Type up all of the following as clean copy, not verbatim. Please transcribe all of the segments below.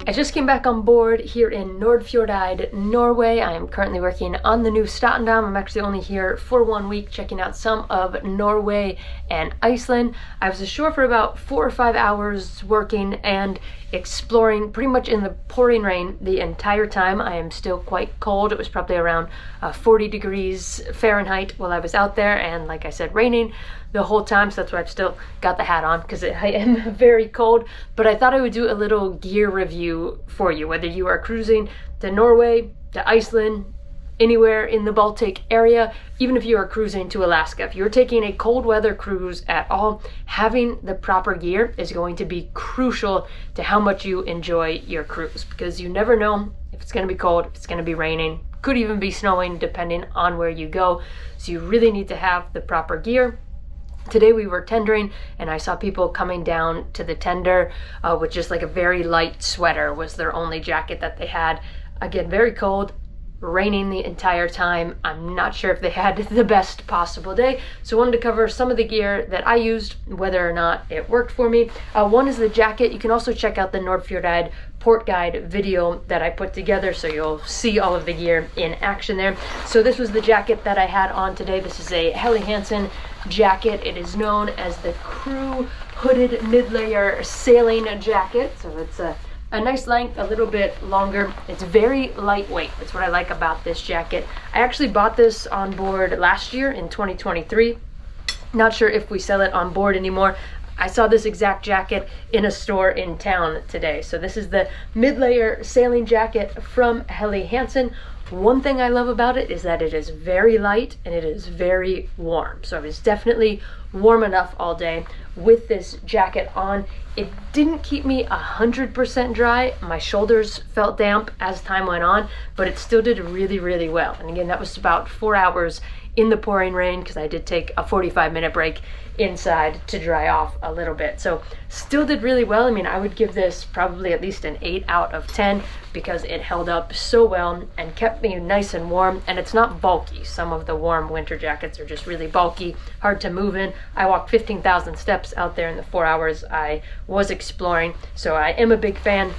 I just came back on board here in Nordfjordeid, Norway. I am currently working on the new Statendam. I'm actually only here for 1 week, checking out some of Norway and Iceland. I was ashore for about 4 or 5 hours working and exploring pretty much in the pouring rain the entire time. I am still quite cold. It was probably around 40 degrees Fahrenheit while I was out there, and like I said, raining the whole time, so that's why I've still got the hat on, because I am very cold. But I thought I would do a little gear review for you, whether you are cruising to Norway, to Iceland, anywhere in the Baltic area, even if you are cruising to Alaska. If you're taking a cold weather cruise at all, having the proper gear is going to be crucial to how much you enjoy your cruise, because you never know if it's going to be cold, if it's going to be raining, could even be snowing depending on where you go. So you really need to have the proper gear. Today we were tendering, and I saw people coming down to the tender with just like a very light sweater was their only jacket that they had. Again, very cold, raining the entire time. I'm not sure if they had the best possible day, so I wanted to cover some of the gear that I used, whether or not it worked for me. One is the jacket. You can also check out the Nordfjordeid port guide video that I put together, so you'll see all of the gear in action there. So this was the jacket that I had on today. This is a Helly Hansen jacket. It is known as the crew hooded mid-layer sailing jacket. So it's a nice length, a little bit longer. It's very lightweight. That's what I like about this jacket. I actually bought this on board last year in 2023. Not sure if we sell it on board anymore. I saw this exact jacket in a store in town today. So this is the mid-layer sailing jacket from Helly Hansen. One thing I love about it is that it is very light and it is very warm. So I was definitely warm enough all day with this jacket on. It didn't keep me 100% dry. My shoulders felt damp as time went on, but it still did really, really well. And again, that was about 4 hours in the pouring rain, because I did take a 45-minute break inside to dry off a little bit. So still did really well. I mean, I would give this probably at least an 8 out of 10 because it held up so well and kept me nice and warm, and it's not bulky. Some of the warm winter jackets are just really bulky, hard to move in. I walked 15,000 steps out there in the 4 hours I was exploring, so I am a big fan.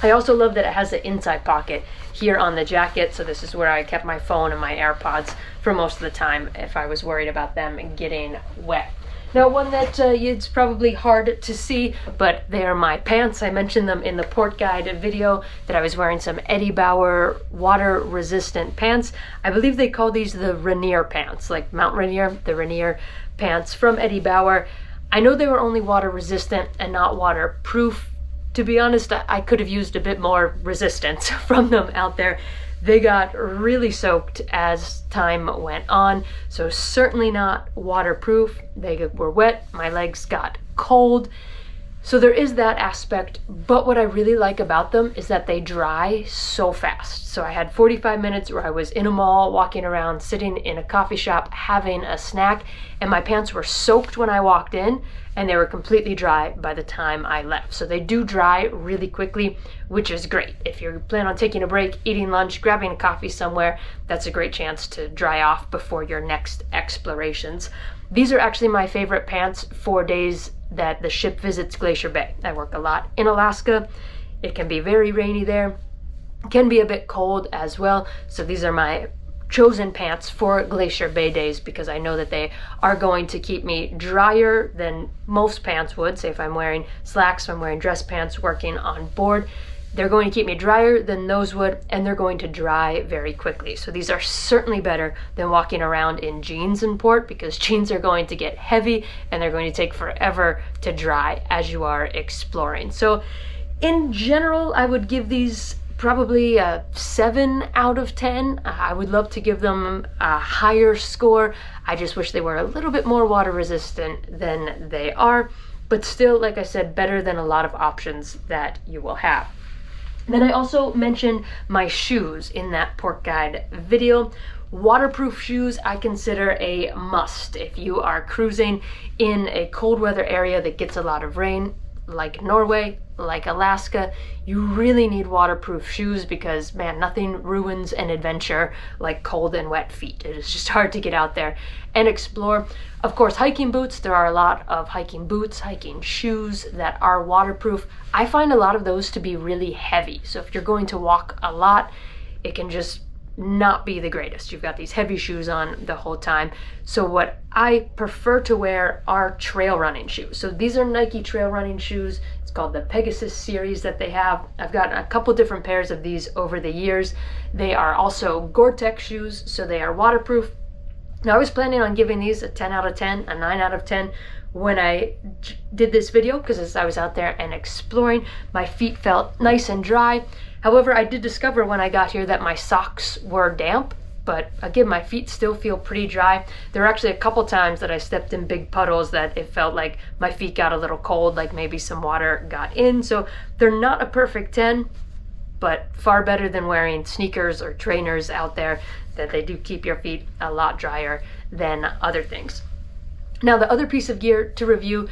I also love that it has an inside pocket here on the jacket, so this is where I kept my phone and my AirPods for most of the time if I was worried about them getting wet. Now, one that it's probably hard to see, but they are my pants. I mentioned them in the port guide video that I was wearing some Eddie Bauer water resistant pants. I believe they call these the Rainier pants, like Mount Rainier, the Rainier pants from Eddie Bauer. I know they were only water resistant and not waterproof. To be honest, I could have used a bit more resistance from them out there. They got really soaked as time went on, so certainly not waterproof. They were wet, my legs got cold. So there is that aspect, but what I really like about them is that they dry so fast. So I had 45 minutes where I was in a mall, walking around, sitting in a coffee shop, having a snack, and my pants were soaked when I walked in, and they were completely dry by the time I left. So they do dry really quickly, which is great. If you plan on taking a break, eating lunch, grabbing a coffee somewhere, that's a great chance to dry off before your next explorations. These are actually my favorite pants for days that the ship visits Glacier Bay. I work a lot in Alaska. It can be very rainy there. It can be a bit cold as well. So these are my chosen pants for Glacier Bay days, because I know that they are going to keep me drier than most pants would. Say if I'm wearing slacks, if I'm wearing dress pants working on board, they're going to keep me drier than those would, and they're going to dry very quickly. So these are certainly better than walking around in jeans in port, because jeans are going to get heavy and they're going to take forever to dry as you are exploring. So in general, I would give these probably a 7 out of 10. I would love to give them a higher score. I just wish they were a little bit more water resistant than they are, but still, like I said, better than a lot of options that you will have. Then I also mentioned my shoes in that port guide video. Waterproof shoes I consider a must if you are cruising in a cold weather area that gets a lot of rain, like Norway, like Alaska, you really need waterproof shoes because, man, nothing ruins an adventure like cold and wet feet. It is just hard to get out there and explore. Of course, hiking boots, there are a lot of hiking boots, hiking shoes that are waterproof. I find a lot of those to be really heavy. So if you're going to walk a lot, it can just not be the greatest. You've got these heavy shoes on the whole time. So what I prefer to wear are trail running shoes. So these are Nike trail running shoes. It's called the Pegasus series that they have. I've gotten a couple different pairs of these over the years. They are also Gore-Tex shoes, so they are waterproof. Now I was planning on giving these a 10 out of 10, a 9 out of 10 when I did this video, because as I was out there and exploring, my feet felt nice and dry. However, I did discover when I got here that my socks were damp, but again, my feet still feel pretty dry. There were actually a couple times that I stepped in big puddles that it felt like my feet got a little cold, like maybe some water got in. So they're not a perfect 10, but far better than wearing sneakers or trainers out there, that they do keep your feet a lot drier than other things. Now, the other piece of gear to review,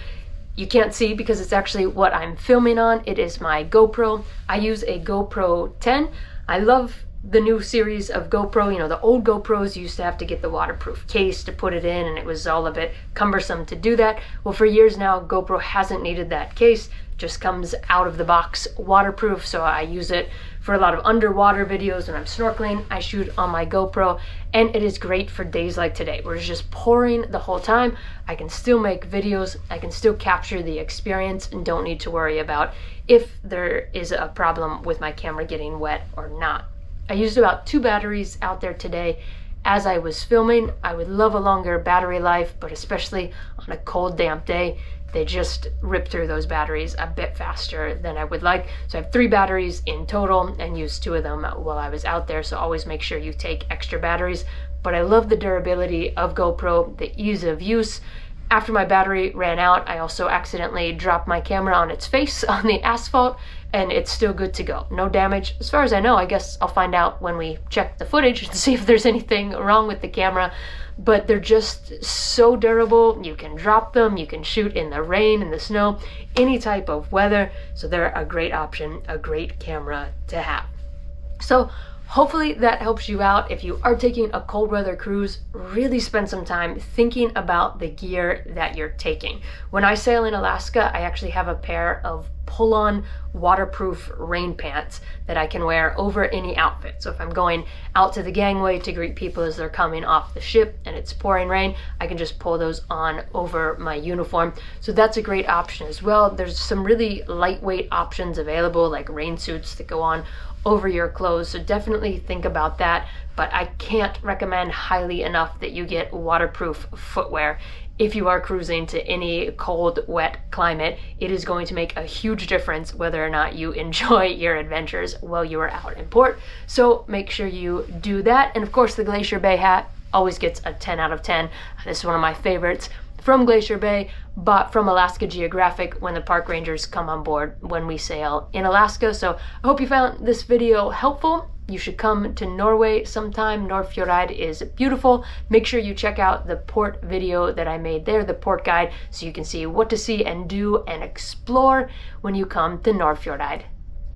you can't see because it's actually what I'm filming on. It is my GoPro. I use a GoPro 10. I love the new series of GoPro. You know, the old GoPros used to have to get the waterproof case to put it in, and it was all a bit cumbersome to do that. Well, for years now, GoPro hasn't needed that case. Just comes out of the box waterproof, so I use it for a lot of underwater videos. When I'm snorkeling, I shoot on my GoPro, and it is great for days like today where it's just pouring the whole time. I can still make videos, I can still capture the experience, and don't need to worry about if there is a problem with my camera getting wet or not. I used about 2 batteries out there today as I was filming. I would love a longer battery life, but especially on a cold, damp day, they just rip through those batteries a bit faster than I would like. So I have 3 batteries in total and used 2 of them while I was out there. So always make sure you take extra batteries. But I love the durability of GoPro, the ease of use. After my battery ran out, I also accidentally dropped my camera on its face on the asphalt, and it's still good to go. No damage. As far as I know, I guess I'll find out when we check the footage and see if there's anything wrong with the camera. But they're just so durable. You can drop them, you can shoot in the rain, in the snow, any type of weather. So they're a great option, a great camera to have. So hopefully that helps you out. If you are taking a cold weather cruise, really spend some time thinking about the gear that you're taking. When I sail in Alaska, I actually have a pair of pull-on waterproof rain pants that I can wear over any outfit. So if I'm going out to the gangway to greet people as they're coming off the ship and it's pouring rain, I can just pull those on over my uniform. So that's a great option as well. There's some really lightweight options available, like rain suits that go on over your clothes, so definitely think about that. But I can't recommend highly enough that you get waterproof footwear. If you are cruising to any cold, wet climate, it is going to make a huge difference whether or not you enjoy your adventures while you are out in port. So make sure you do that. And of course, the Glacier Bay hat always gets a 10 out of 10. This is one of my favorites from Glacier Bay, bought from Alaska Geographic when the park rangers come on board when we sail in Alaska. So I hope you found this video helpful. You should come to Norway sometime. Nordfjordeid is beautiful. Make sure you check out the port video that I made there, the port guide, so you can see what to see and do and explore when you come to Nordfjordeid.